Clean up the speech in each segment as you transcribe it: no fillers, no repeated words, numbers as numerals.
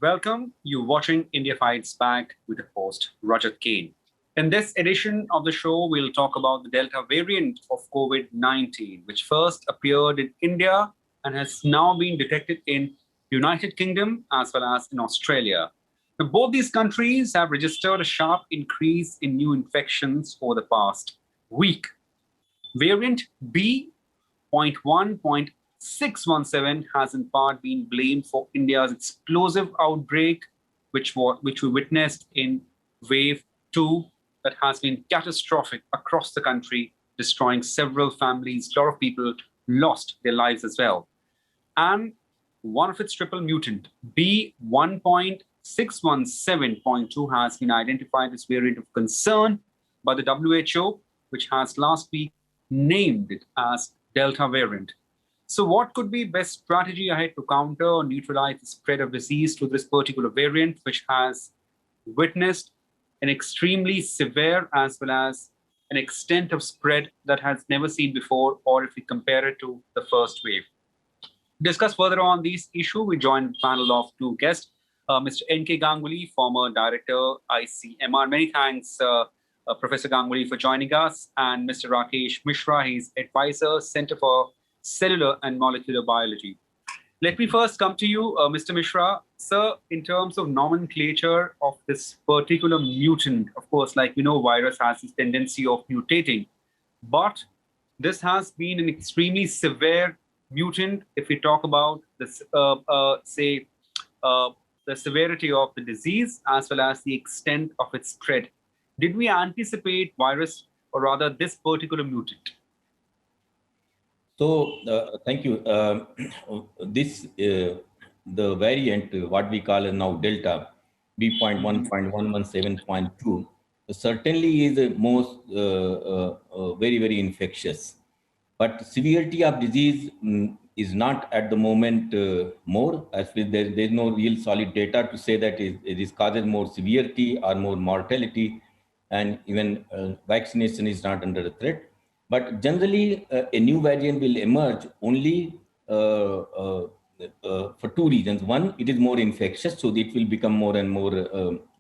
Welcome. You're watching India Fights Back with the host Rajat Kain. In this edition of the show, we'll talk about the Delta variant of COVID-19, which first appeared in India and has now been detected in United Kingdom as well as in Australia. Now, both these countries have registered a sharp increase in new infections over the past week. Variant B.1.617 has in part been blamed for India's explosive outbreak, which we witnessed in wave 2 that has been catastrophic across the country, destroying several families. A lot of people lost their lives as well. And one of its triple mutant, B.1.617.2, has been identified as variant of concern by the WHO, which has last week named it as Delta variant. So what could be best strategy ahead to counter or neutralize the spread of disease to this particular variant, which has witnessed an extremely severe as well as an extent of spread that has never seen before, or if we compare it to the first wave? To discuss further on this issue, we joined a panel of two guests, Mr. N.K. Ganguly, former director, ICMR. Many thanks, Professor Ganguly, for joining us, and Mr. Rakesh Mishra, he's advisor, Center for Cellular and Molecular Biology. Let me first come to you, Mr. Mishra. Sir, in terms of nomenclature of this particular mutant, of course, like we know, virus has this tendency of mutating, but this has been an extremely severe mutant if we talk about this, the severity of the disease as well as the extent of its spread. Did we anticipate virus, or rather this particular mutant? So, thank you. The variant, what we call now Delta, B.1.117.2, certainly is the most very, very infectious. But severity of disease is not at the moment more, as there's no real solid data to say that it causes more severity or more mortality, and even vaccination is not under threat. But generally, a new variant will emerge only for two reasons. One, it is more infectious, so it will become more and more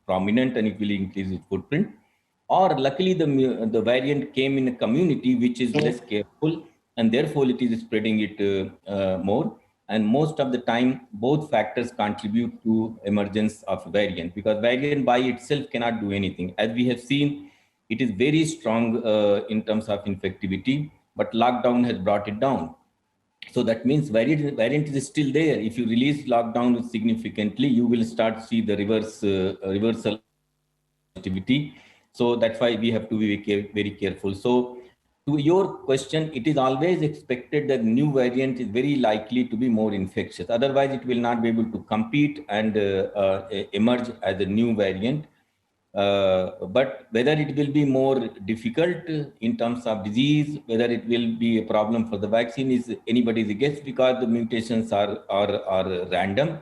prominent and it will increase its footprint. Or luckily, the variant came in a community which is less careful, and therefore it is spreading it more. And most of the time, both factors contribute to emergence of variant, because variant by itself cannot do anything. As we have seen, it is very strong in terms of infectivity, but lockdown has brought it down. So that means variant is still there. If you release lockdown significantly, you will start to see the reversal activity. So that's why we have to be very careful. So to your question, it is always expected that new variant is very likely to be more infectious. Otherwise, it will not be able to compete and emerge as a new variant. But whether it will be more difficult in terms of disease, whether it will be a problem for the vaccine is anybody's guess, because the mutations are random,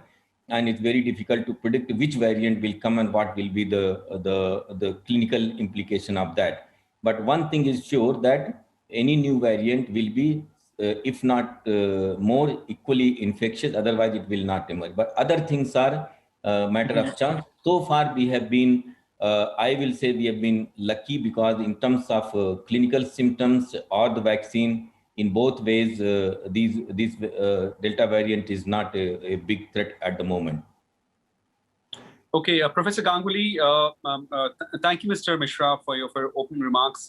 and it's very difficult to predict which variant will come and what will be the clinical implication of that. But one thing is sure, that any new variant will be, if not more, equally infectious. Otherwise, it will not emerge. But other things are matter of chance. So far, we have been, I will say we have been lucky, because in terms of clinical symptoms or the vaccine, in both ways, this Delta variant is not a big threat at the moment. Okay, Professor Ganguly, thank you, Mr. Mishra, for your opening remarks.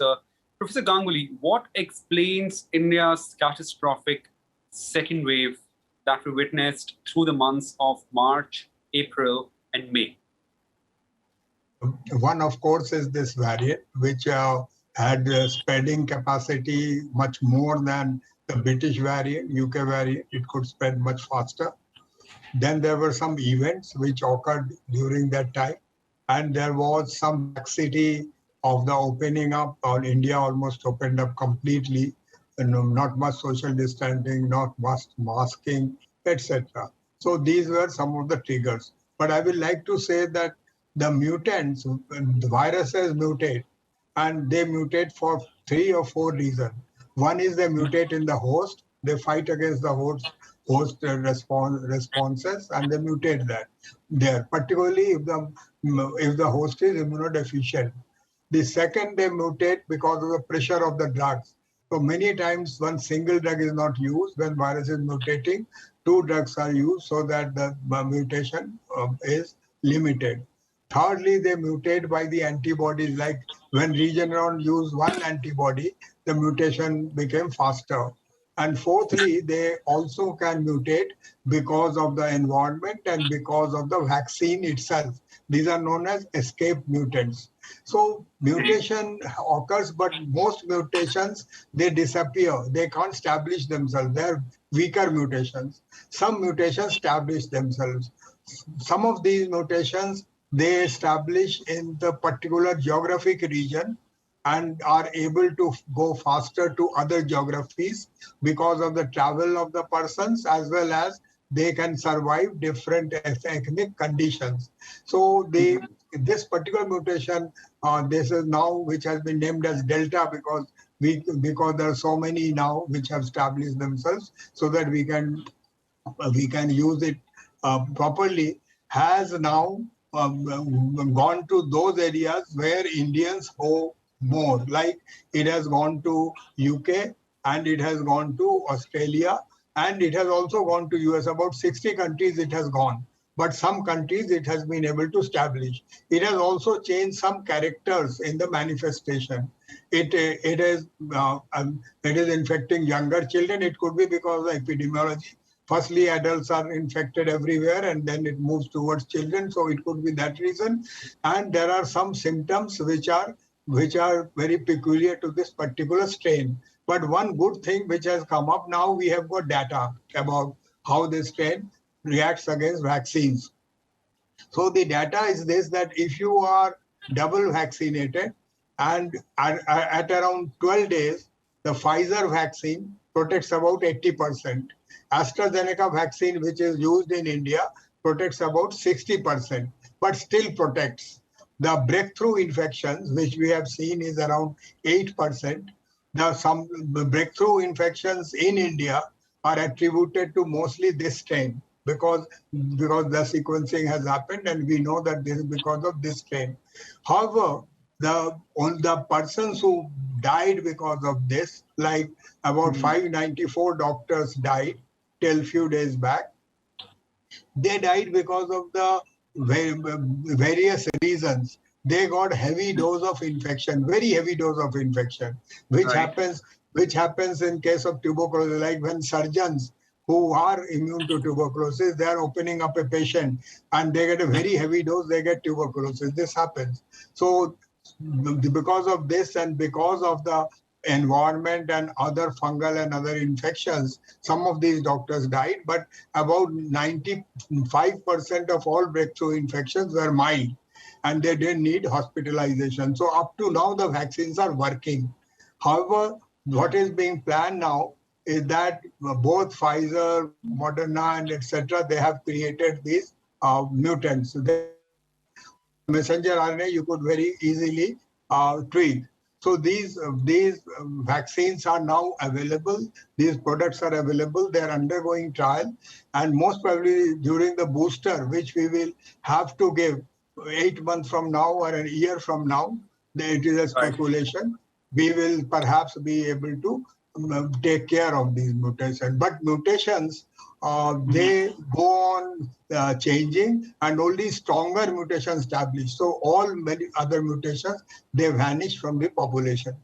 Professor Ganguly, what explains India's catastrophic second wave that we witnessed through the months of March, April, and May? One, of course, is this variant, which had spreading capacity much more than the British variant, UK variant. It could spread much faster. Then there were some events which occurred during that time, and there was some laxity of the opening up. India almost opened up completely, not much social distancing, not much masking, etc. So these were some of the triggers. But I would like to say that the mutants, the viruses mutate, and they mutate for 3 or 4 reasons. One is they mutate in the host. They fight against the host host responses, and they mutate that there, particularly if the host is immunodeficient. The second, they mutate because of the pressure of the drugs. So many times one single drug is not used when virus is mutating. Two drugs are used so that the mutation is limited. Thirdly, they mutate by the antibodies. Like when Regeneron used one antibody, the mutation became faster. And fourthly, they also can mutate because of the environment and because of the vaccine itself. These are known as escape mutants. So mutation occurs, but most mutations, they disappear. They can't establish themselves. They're weaker mutations. Some mutations establish themselves. Some of these mutations, they establish in the particular geographic region and are able to go faster to other geographies because of the travel of the persons, as well as they can survive different ethnic conditions. So this particular mutation, this is now which has been named as Delta because there are so many now which have established themselves, so that we can use it properly, has now gone to those areas where Indians go more. Like it has gone to UK, and it has gone to Australia, and it has also gone to US. About 60 countries it has gone. But some countries it has been able to establish. It has also changed some characters in the manifestation. It is infecting younger children. It could be because of epidemiology. Firstly, adults are infected everywhere, and then it moves towards children. So it could be that reason. And there are some symptoms which are very peculiar to this particular strain. But one good thing which has come up now, we have got data about how this strain reacts against vaccines. So the data is this, that if you are double vaccinated and at around 12 days, the Pfizer vaccine protects about 80%. AstraZeneca vaccine, which is used in India, protects about 60%, but still protects. The breakthrough infections, which we have seen, is around 8%. Some breakthrough infections in India are attributed to mostly this strain, because the sequencing has happened, and we know that this is because of this strain. However, the persons who died because of this, like about 594 doctors died till few days back. They died because of the various reasons. They got heavy dose of infection, very heavy dose of infection, which happens in case of tuberculosis. Like when surgeons who are immune to tuberculosis, they are opening up a patient and they get a very heavy dose, they get tuberculosis. This happens. So because of this and because of the environment and other fungal and other infections, some of these doctors died, but about 95% of all breakthrough infections were mild and they didn't need hospitalization. So up to now, the vaccines are working. However, what is being planned now is that both Pfizer, Moderna, and etc., they have created these mutants. On the messenger RNA, you could very easily tweak. So these vaccines are now available. These products are available. They are undergoing trial, and most probably during the booster, which we will have to give 8 months from now or a year from now, it is a speculation. We will perhaps be able to take care of these mutations. But mutations, they go on changing, and only stronger mutations established. So all many other mutations, they vanish from the population.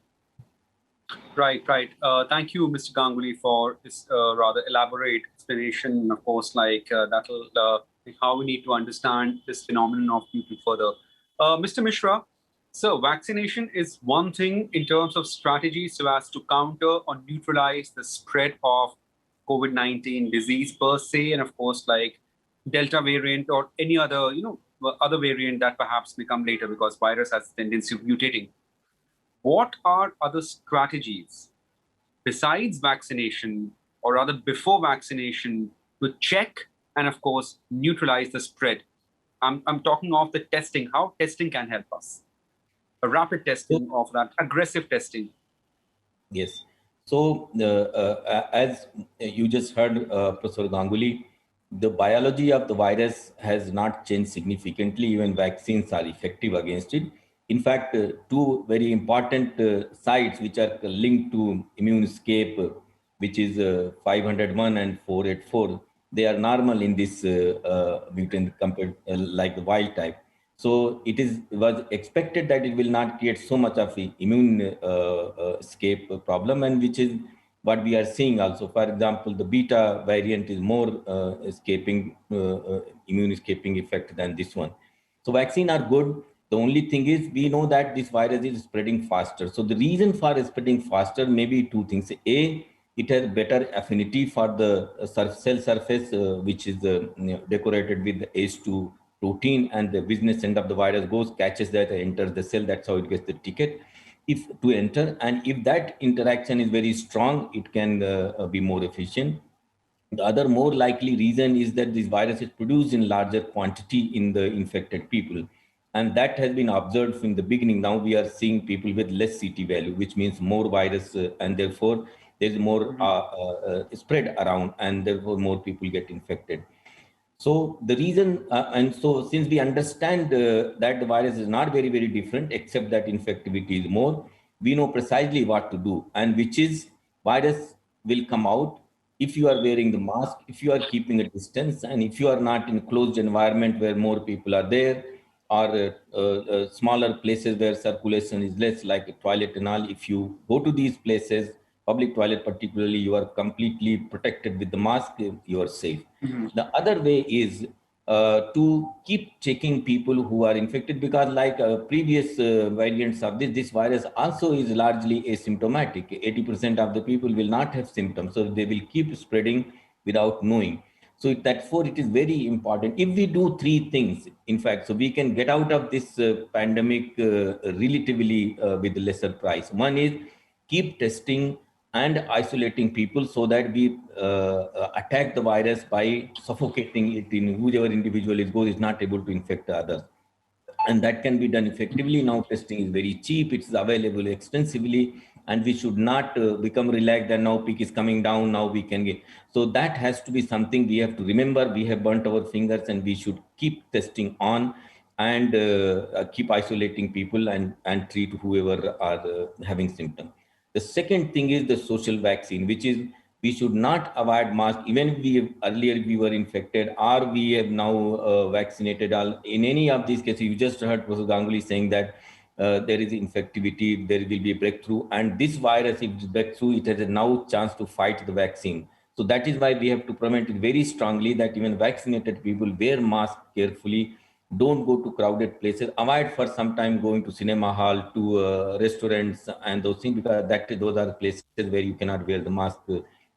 Right. Thank you, Mr. Ganguly, for this rather elaborate explanation. Of course, that'll how we need to understand this phenomenon of mutant further. Mr. Mishra, so vaccination is one thing in terms of strategy so as to counter or neutralize the spread of COVID-19 disease per se, and of course, like Delta variant or any other, other variant that perhaps may come later because virus has a tendency of mutating. What are other strategies besides vaccination, or rather before vaccination, to check and, of course, neutralize the spread? I'm talking of the testing, how testing can help us. A rapid testing of that, aggressive testing. Yes. So, as you just heard, Professor Ganguly, the biology of the virus has not changed significantly. Even vaccines are effective against it. In fact, two very important sites which are linked to immune escape, which is 501 and 484, they are normal in this mutant compared like the wild type. So it was expected that it will not create so much of immune escape problem, and which is what we are seeing also. For example, the beta variant is more immune escaping effect than this one. So vaccine are good. The only thing is we know that this virus is spreading faster. So the reason for spreading faster may be two things. A, it has better affinity for the cell surface, which is decorated with the ACE2 protein, and the business end of the virus goes, catches that, enters the cell. That's how it gets the ticket if to enter. And if that interaction is very strong, it can be more efficient. The other more likely reason is that this virus is produced in larger quantity in the infected people. And that has been observed from the beginning. Now we are seeing people with less CT value, which means more virus, and therefore there's more spread around, and therefore more people get infected. So the reason, and so since we understand that the virus is not very, very different, except that infectivity is more, we know precisely what to do, and which is virus will come out if you are wearing the mask, if you are keeping a distance, and if you are not in a closed environment where more people are there, or smaller places where circulation is less, like a toilet and all. If you go to these places, public toilet particularly, you are completely protected with the mask, you are safe. The other way is to keep checking people who are infected, because like previous variants of this virus also is largely asymptomatic. 80% of the people will not have symptoms, so they will keep spreading without knowing. So therefore, it is very important. If we do three things, in fact, so we can get out of this pandemic relatively with lesser price. One is keep testing and isolating people so that we attack the virus by suffocating it in whoever individual is not able to infect others. And that can be done effectively. Now testing is very cheap, it's available extensively, and we should not become relaxed that now peak is coming down, now we can get. So that has to be something we have to remember. We have burnt our fingers, and we should keep testing on, and keep isolating people, and treat whoever are having symptoms. The second thing is the social vaccine, which is we should not avoid mask, even if we earlier we were infected or we have now vaccinated. All in any of these cases, you just heard Professor Ganguly saying that there is infectivity, there will be a breakthrough, and this virus, if it's breakthrough, it has a now chance to fight the vaccine. So that is why we have to promote it very strongly that even vaccinated people wear masks carefully. Don't go to crowded places. Avoid for some time going to cinema hall, to restaurants and those things, because those are places where you cannot wear the mask,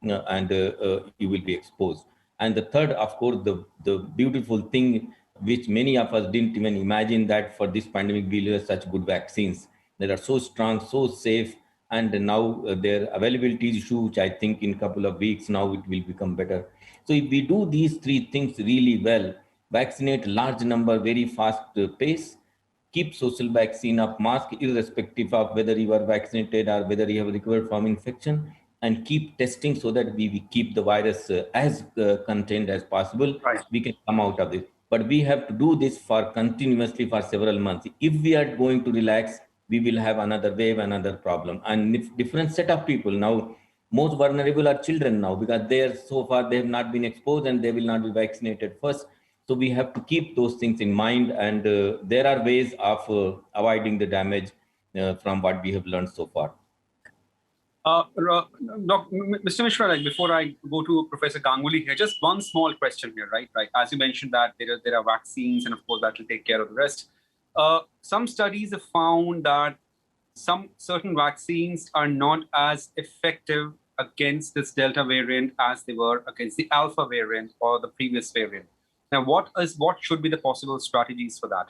and you will be exposed. And the third, of course, the beautiful thing which many of us didn't even imagine, that for this pandemic we will have such good vaccines that are so strong, so safe, and now their availability issue, which I think in a couple of weeks now it will become better. So if we do these three things really well, vaccinate large number, very fast pace, keep social vaccine up, mask irrespective of whether you are vaccinated or whether you have recovered from infection, and keep testing so that we keep the virus as contained as possible. Right. We can come out of this. But we have to do this for continuously for several months. If we are going to relax, we will have another wave, another problem. And if different set of people now, most vulnerable are children now, because they are so far they have not been exposed and they will not be vaccinated first. So we have to keep those things in mind, and there are ways of avoiding the damage from what we have learned so far. Mr. Mishra, like before I go to Professor Ganguly here, just one small question here, right? Right. As you mentioned that there are vaccines, and of course that will take care of the rest. Some studies have found that some certain vaccines are not as effective against this Delta variant as they were against the Alpha variant or the previous variant. Now, what should be the possible strategies for that?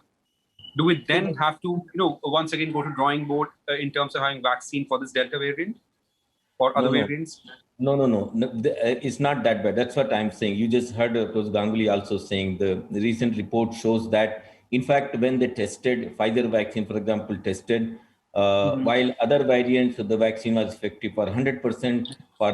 Do we then have to, once again go to drawing board in terms of having vaccine for this Delta variant or other variants? No, it's not that bad. That's what I'm saying. You just heard Prof. Ganguly also saying the recent report shows that, in fact, when they tested Pfizer vaccine, for example, tested While other variants of the vaccine was effective for 100%, for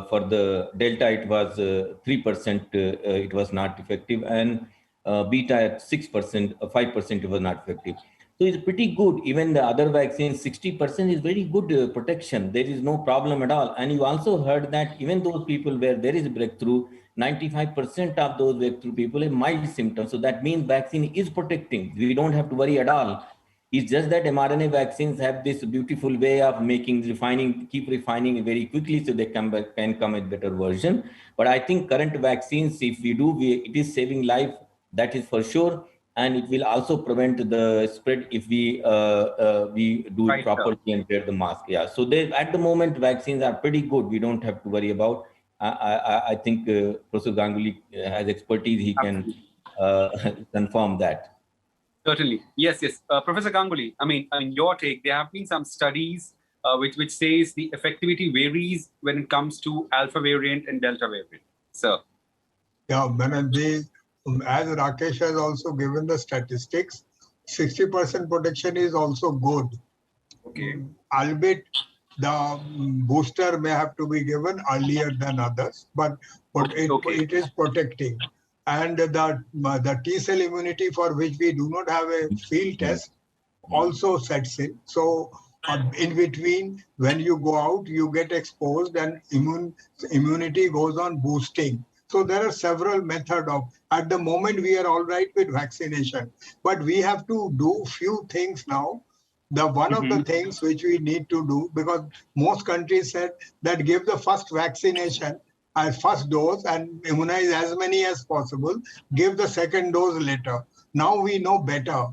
for the Delta it was 3%, it was not effective, and Beta at 6%, 5% it was not effective. So it's pretty good. Even the other vaccines, 60% is very good protection. There is no problem at all. And you also heard that even those people where there is a breakthrough, 95% of those breakthrough people have mild symptoms. So that means vaccine is protecting. We don't have to worry at all. It's just that mRNA vaccines have this beautiful way of keep refining very quickly so they can come with better version. But I think current vaccines, if we do, it is saving life, that is for sure. And it will also prevent the spread if we do it properly and wear the mask. Yeah. So at the moment, vaccines are pretty good. We don't have to worry about. I think Professor Ganguly has expertise. He can confirm that. Certainly. Yes, yes. Professor Ganguly, I mean, your take, there have been some studies which says the effectivity varies when it comes to alpha variant and delta variant. Sir. Yeah, as Rakesh has also given the statistics, 60% protection is also good. Okay. Albeit the booster may have to be given earlier than others, but it is protecting. And the T cell immunity, for which we do not have a field test, also sets in. So in between, when you go out, you get exposed and immunity goes on boosting. So there are several methods of, at the moment we are all right with vaccination, but we have to do few things now. The one of the things which we need to do, because most countries said that give the first vaccination as first dose and immunize as many as possible, give the second dose later. Now we know better.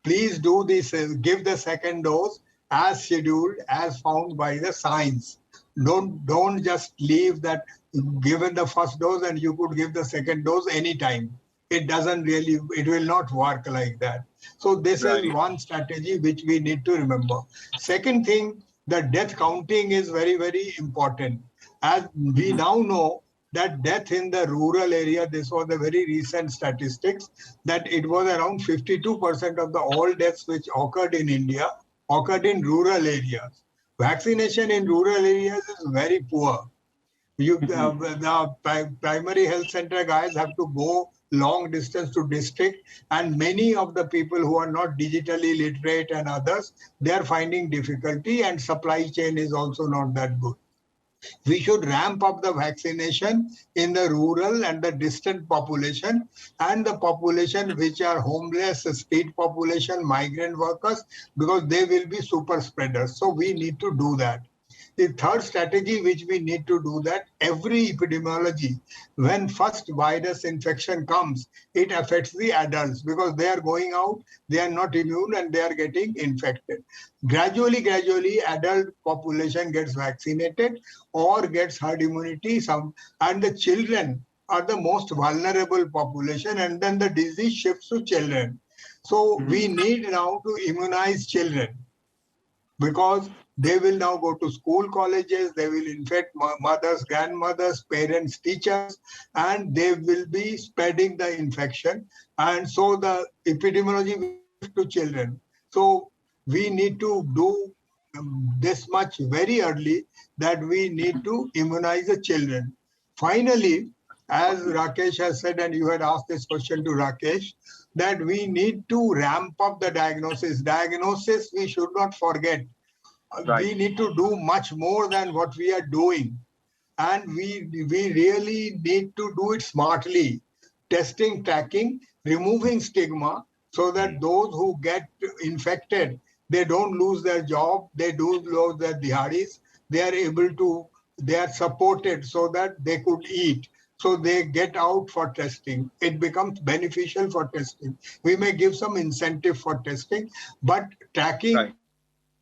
Please do this, give the second dose as scheduled, as found by the science. Don't just leave that given the first dose and you could give the second dose anytime. It doesn't really, it will not work like that. So this is one strategy which we need to remember. Second thing, the death counting is very, very important. As we now know that death in the rural area, this was a very recent statistics, that it was around 52% of the all deaths which occurred in India occurred in rural areas. Vaccination in rural areas is very poor. The primary health center guys have to go long distance to district, and many of the people who are not digitally literate and others, they are finding difficulty, and supply chain is also not that good. We should ramp up the vaccination in the rural and the distant population, and the population which are homeless, street population, migrant workers, because they will be super spreaders. So we need to do that. The third strategy which we need to do that, every epidemiology, when first virus infection comes, it affects the adults because they are going out, they are not immune and they are getting infected. Gradually, adult population gets vaccinated or gets herd immunity, and the children are the most vulnerable population, and then the disease shifts to children. So we need now to immunize children, because they will now go to school, colleges, they will infect mothers, grandmothers, parents, teachers, and they will be spreading the infection. And so the epidemiology will shift to children. So we need to do this much very early, that we need to immunize the children. Finally, as Rakesh has said, and you had asked this question to Rakesh, that we need to ramp up the diagnosis. Diagnosis, we should not forget. We need to do much more than what we are doing. And we really need to do it smartly. Testing, tracking, removing stigma, so that those who get infected, they don't lose their job, they don't lose their dihadis, they are able to, they are supported so that they could eat. So they get out for testing. It becomes beneficial for testing. We may give some incentive for testing, but tracking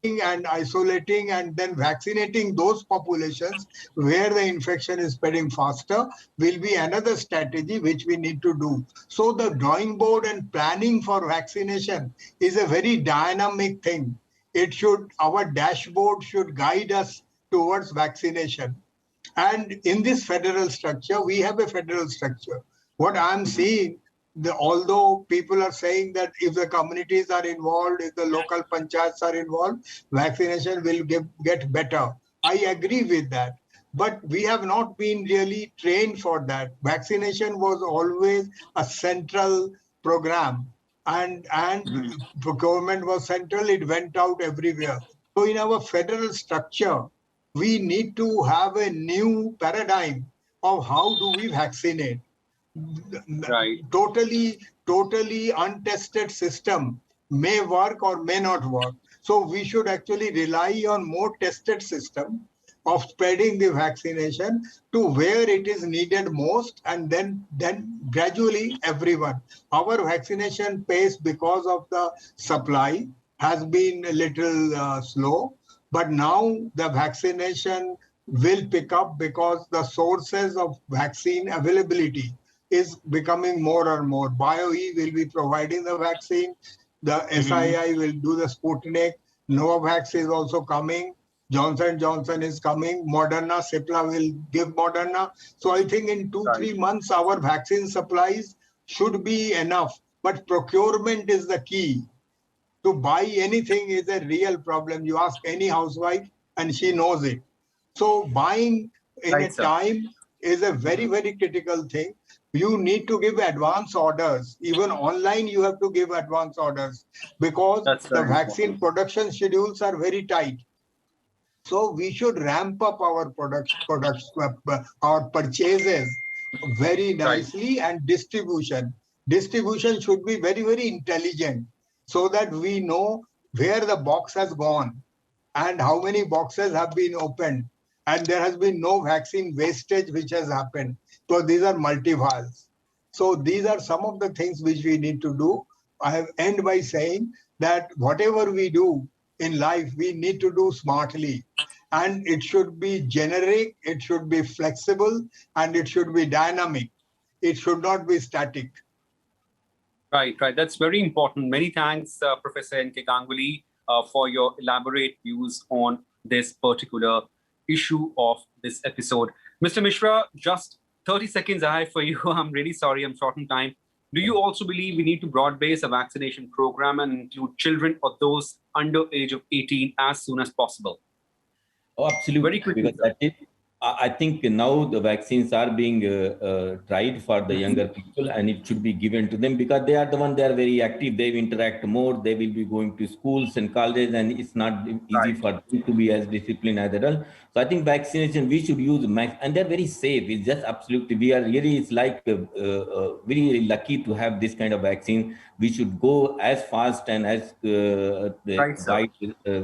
and isolating and then vaccinating those populations where the infection is spreading faster will be another strategy which we need to do. So the drawing board and planning for vaccination is a very dynamic thing. Our dashboard should guide us towards vaccination. And in this federal structure, we have a federal structure. What I'm seeing, although people are saying that if the communities are involved, if the local panchayats are involved, vaccination will get better. I agree with that. But we have not been really trained for that. Vaccination was always a central program, and procurement was central. It went out everywhere. So in our federal structure, we need to have a new paradigm of how do we vaccinate. Right. Totally untested system may work or may not work. So we should actually rely on more tested system of spreading the vaccination to where it is needed most, and then gradually everyone. Our vaccination pace, because of the supply, has been a little slow, but now the vaccination will pick up because the sources of vaccine availability is becoming more and more. BioE will be providing the vaccine. The SII will do the Sputnik. Novavax is also coming. Johnson & Johnson is coming. Moderna, Cipla will give Moderna. So I think in 2-3 months, our vaccine supplies should be enough. But procurement is the key. To buy anything is a real problem. You ask any housewife and she knows it. So buying in a time is a very, very critical thing. You need to give advance orders. Even online, you have to give advance orders because the vaccine production schedules are very tight. So we should ramp up our our purchases very nicely, and distribution. Distribution should be very, very intelligent so that we know where the box has gone and how many boxes have been opened, and there has been no vaccine wastage which has happened. So these are multi-vials. So these are some of the things which we need to do. I end by saying that whatever we do in life, we need to do smartly. And it should be generic, it should be flexible, and it should be dynamic. It should not be static. Right. That's very important. Many thanks, Professor N.K. Ganguly, for your elaborate views on this particular issue of this episode. Mr. Mishra, just 30 seconds I have for you. I'm really sorry, I'm short on time. Do you also believe we need to broad base a vaccination program and include children or those under age of 18 as soon as possible? Oh, absolutely. Very quickly, I think now the vaccines are being tried for the younger people, and it should be given to them because they are the ones, they are very active. They interact more. They will be going to schools and colleges, and it's not easy for them to be as disciplined as adults. So I think vaccination, we should use max, and they're very safe. It's just absolutely, we are really, it's like very lucky to have this kind of vaccine. We should go as fast and as wide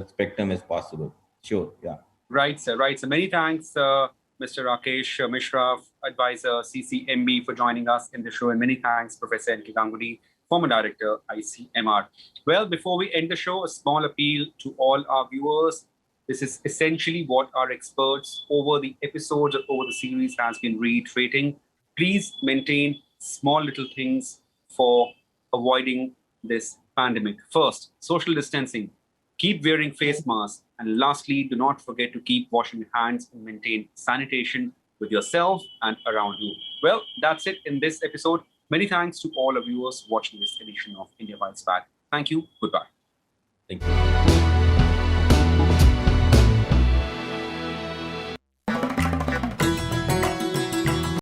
spectrum as possible. Sure, yeah. Right, sir. Many thanks, Mr. Rakesh Mishra, advisor, CCMB, for joining us in the show. And many thanks, Professor N.K. Ganguly, former director, ICMR. Well, before we end the show, a small appeal to all our viewers. This is essentially what our experts over the episodes or over the series has been reiterating. Please maintain small little things for avoiding this pandemic. First, social distancing. Keep wearing face masks. And lastly, do not forget to keep washing your hands and maintain sanitation with yourself and around you. Well, that's it in this episode. Many thanks to all our viewers watching this edition of India Bites Back. Thank you. Goodbye. Thank you.